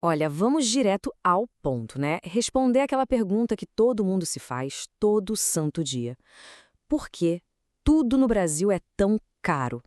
Olha, vamos direto ao ponto, né? Responder aquela pergunta que todo mundo se faz todo santo dia. Por que tudo no Brasil é tão caro?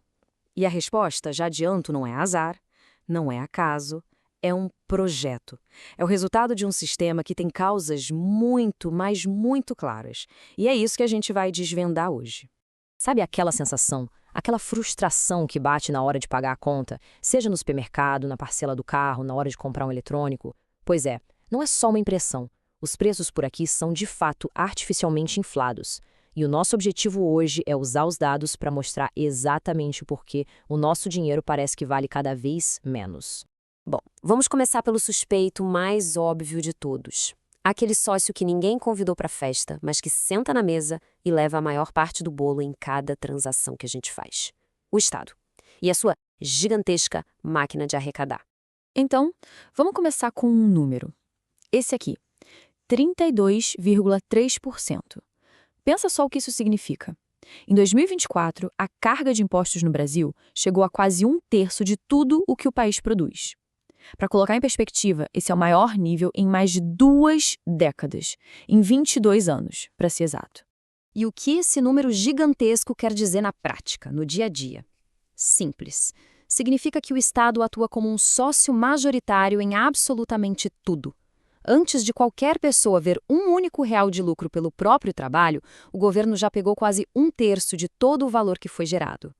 E a resposta, já adianto, não é azar, não é acaso, é um projeto. É o resultado de um sistema que tem causas muito, mas muito claras. E é isso que a gente vai desvendar hoje. Sabe aquela sensação, aquela frustração que bate na hora de pagar a conta, seja no supermercado, na parcela do carro, na hora de comprar um eletrônico? Pois é, não é só uma impressão. Os preços por aqui são de fato artificialmente inflados. E o nosso objetivo hoje é usar os dados para mostrar exatamente o porquê o nosso dinheiro parece que vale cada vez menos. Bom, vamos começar pelo suspeito mais óbvio de todos. Aquele sócio que ninguém convidou para a festa, mas que senta na mesa e leva a maior parte do bolo em cada transação que a gente faz. O Estado. E a sua gigantesca máquina de arrecadar. Então, vamos começar com um número. Esse aqui, 32,3%. Pensa só o que isso significa. Em 2024, a carga de impostos no Brasil chegou a quase um terço de tudo o que o país produz. Para colocar em perspectiva, esse é o maior nível em mais de 2 décadas, em 22 anos, para ser exato. E o que esse número gigantesco quer dizer na prática, no dia a dia? Simples. Significa que o Estado atua como um sócio majoritário em absolutamente tudo. Antes de qualquer pessoa ver um único real de lucro pelo próprio trabalho, o governo já pegou quase um terço de todo o valor que foi gerado.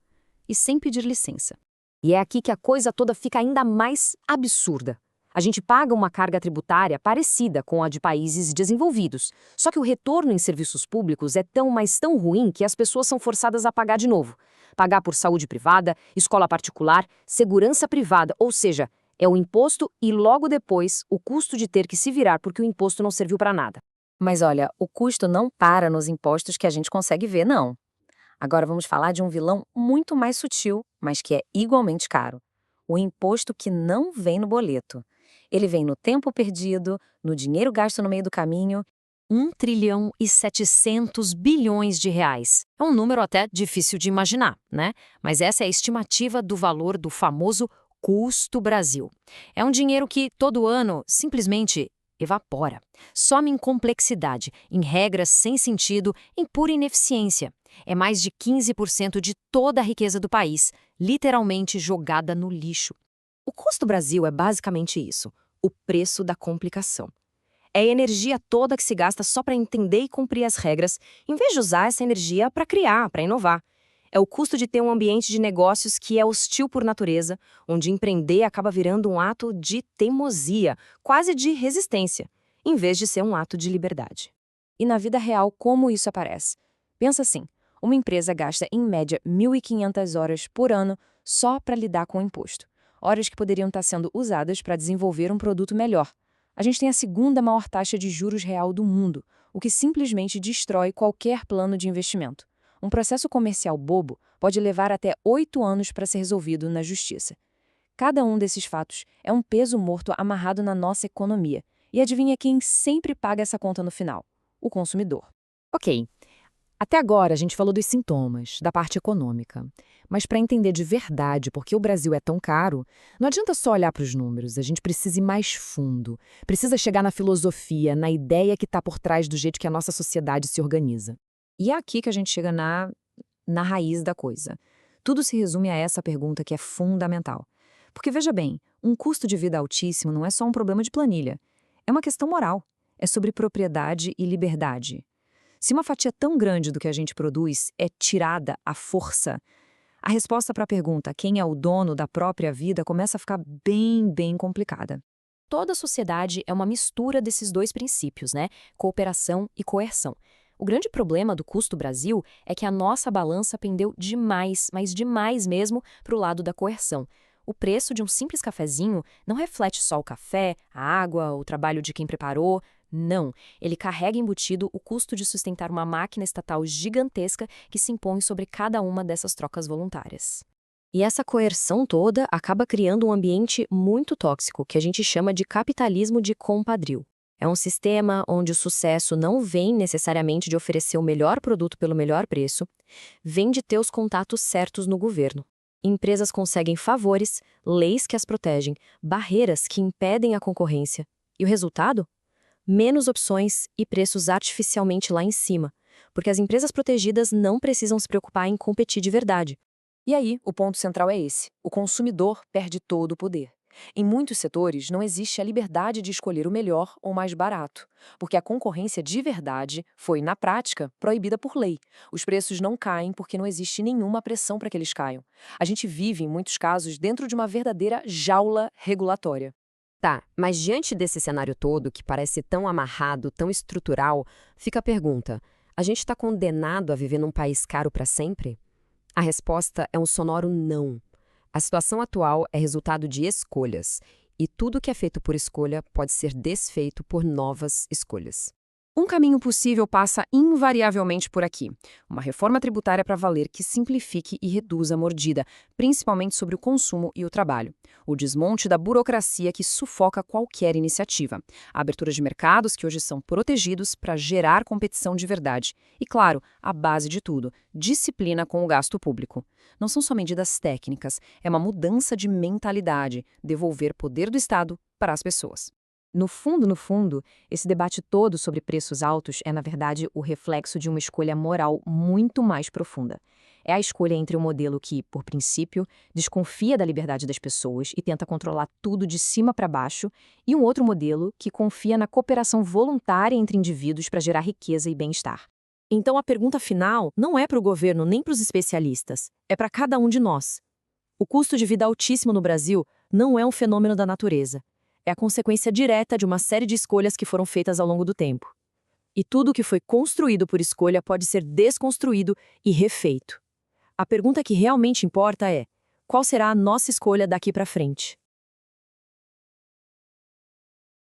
E sem pedir licença. E é aqui que a coisa toda fica ainda mais absurda. A gente paga uma carga tributária parecida com a de países desenvolvidos, só que o retorno em serviços públicos é tão, mas tão ruim que as pessoas são forçadas a pagar de novo. Pagar por saúde privada, escola particular, segurança privada, ou seja, é o imposto e logo depois o custo de ter que se virar porque o imposto não serviu para nada. Mas olha, o custo não para nos impostos que a gente consegue ver, não. Agora vamos falar de um vilão muito mais sutil, mas que é igualmente caro. O imposto que não vem no boleto. Ele vem no tempo perdido, no dinheiro gasto no meio do caminho. 1,7 trilhão de reais. É um número até difícil de imaginar, né? Mas essa é a estimativa do valor do famoso custo Brasil. É um dinheiro que, todo ano, simplesmente evapora. Some em complexidade, em regras sem sentido, em pura ineficiência. É mais de 15% de toda a riqueza do país, literalmente jogada no lixo. O custo Brasil é basicamente isso, o preço da complicação. É a energia toda que se gasta só para entender e cumprir as regras, em vez de usar essa energia para criar, para inovar. É o custo de ter um ambiente de negócios que é hostil por natureza, onde empreender acaba virando um ato de teimosia, quase de resistência, em vez de ser um ato de liberdade. E na vida real, como isso aparece? Pensa assim, uma empresa gasta em média 1.500 horas por ano só para lidar com o imposto. Horas que poderiam estar sendo usadas para desenvolver um produto melhor. A gente tem a segunda maior taxa de juros real do mundo, o que simplesmente destrói qualquer plano de investimento. Um processo comercial bobo pode levar até 8 anos para ser resolvido na justiça. Cada um desses fatos é um peso morto amarrado na nossa economia. E adivinha quem sempre paga essa conta no final? O consumidor. Ok, até agora a gente falou dos sintomas, da parte econômica. Mas para entender de verdade por que o Brasil é tão caro, não adianta só olhar para os números, a gente precisa ir mais fundo. Precisa chegar na filosofia, na ideia que está por trás do jeito que a nossa sociedade se organiza. E é aqui que a gente chega na raiz da coisa. Tudo se resume a essa pergunta que é fundamental. Porque veja bem, um custo de vida altíssimo não é só um problema de planilha. É uma questão moral. É sobre propriedade e liberdade. Se uma fatia tão grande do que a gente produz é tirada à força, a resposta para a pergunta quem é o dono da própria vida começa a ficar bem complicada. Toda sociedade é uma mistura desses dois princípios, né? Cooperação e coerção. O grande problema do custo Brasil é que a nossa balança pendeu demais, mas demais mesmo, para o lado da coerção. O preço de um simples cafezinho não reflete só o café, a água, o trabalho de quem preparou. Não, ele carrega embutido o custo de sustentar uma máquina estatal gigantesca que se impõe sobre cada uma dessas trocas voluntárias. E essa coerção toda acaba criando um ambiente muito tóxico, que a gente chama de capitalismo de compadrio. É um sistema onde o sucesso não vem necessariamente de oferecer o melhor produto pelo melhor preço, vem de ter os contatos certos no governo. Empresas conseguem favores, leis que as protegem, barreiras que impedem a concorrência. E o resultado? Menos opções e preços artificialmente lá em cima, porque as empresas protegidas não precisam se preocupar em competir de verdade. E aí, o ponto central é esse: o consumidor perde todo o poder. Em muitos setores, não existe a liberdade de escolher o melhor ou mais barato, porque a concorrência de verdade foi, na prática, proibida por lei. Os preços não caem porque não existe nenhuma pressão para que eles caiam. A gente vive, em muitos casos, dentro de uma verdadeira jaula regulatória. Tá, mas diante desse cenário todo, que parece tão amarrado, tão estrutural, fica a pergunta: a gente está condenado a viver num país caro para sempre? A resposta é um sonoro não. A situação atual é resultado de escolhas, e tudo que é feito por escolha pode ser desfeito por novas escolhas. Um caminho possível passa invariavelmente por aqui. Uma reforma tributária para valer que simplifique e reduza a mordida, principalmente sobre o consumo e o trabalho. O desmonte da burocracia que sufoca qualquer iniciativa. A abertura de mercados que hoje são protegidos para gerar competição de verdade. E, claro, a base de tudo, disciplina com o gasto público. Não são só medidas técnicas, é uma mudança de mentalidade, devolver poder do Estado para as pessoas. No fundo, esse debate todo sobre preços altos é, na verdade, o reflexo de uma escolha moral muito mais profunda. É a escolha entre um modelo que, por princípio, desconfia da liberdade das pessoas e tenta controlar tudo de cima para baixo, e um outro modelo que confia na cooperação voluntária entre indivíduos para gerar riqueza e bem-estar. Então, a pergunta final não é para o governo nem para os especialistas, é para cada um de nós. O custo de vida altíssimo no Brasil não é um fenômeno da natureza. É a consequência direta de uma série de escolhas que foram feitas ao longo do tempo. E tudo que foi construído por escolha pode ser desconstruído e refeito. A pergunta que realmente importa é: qual será a nossa escolha daqui para frente?